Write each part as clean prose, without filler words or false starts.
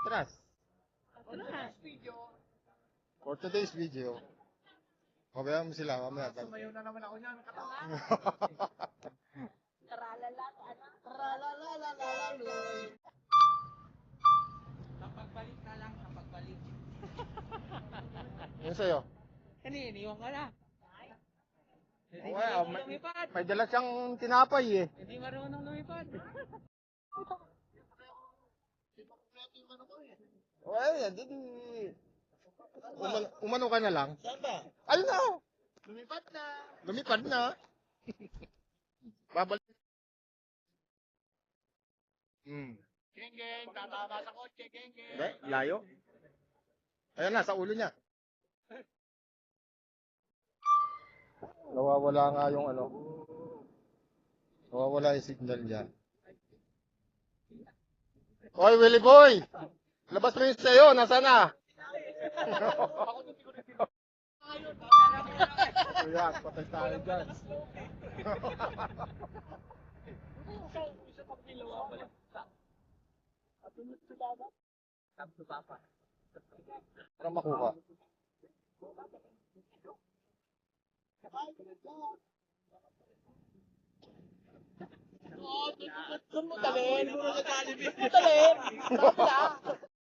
Atras. For today's video, pabayaan mo sila mamaya. Sumayaw na naman ako niyan. Napagbalik na lang, napagbalik. Yun sa'yo. Iniwan ka na. Hindi Well, marunong lumipad. may dala siyang tinapay eh. Hindi marunong lumipad. Well, hindi. Umano ka na lang. Saan ba? Ayun na. Lumipad na. Lumipad na. Babalik. Geng, tatama sa kotse, geng. Hindi, layo. Ayan na, sa ulo niya. Nawawala nga yung ano. Nawawala yung signal niya. Hoy, Willie Boy! Labas mo yung sayo, nasa na? Kuya, patay tayo dyan. Para makuha. Doon mo talin. Doon mo sa Jollibee. Talin.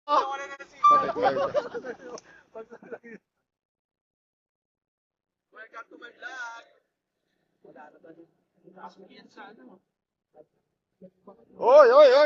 Wala na si Patay tayo dyan. Welcome to my vlog. Wala na ba? Taas mo yan sa ano? Oy, oy, oy!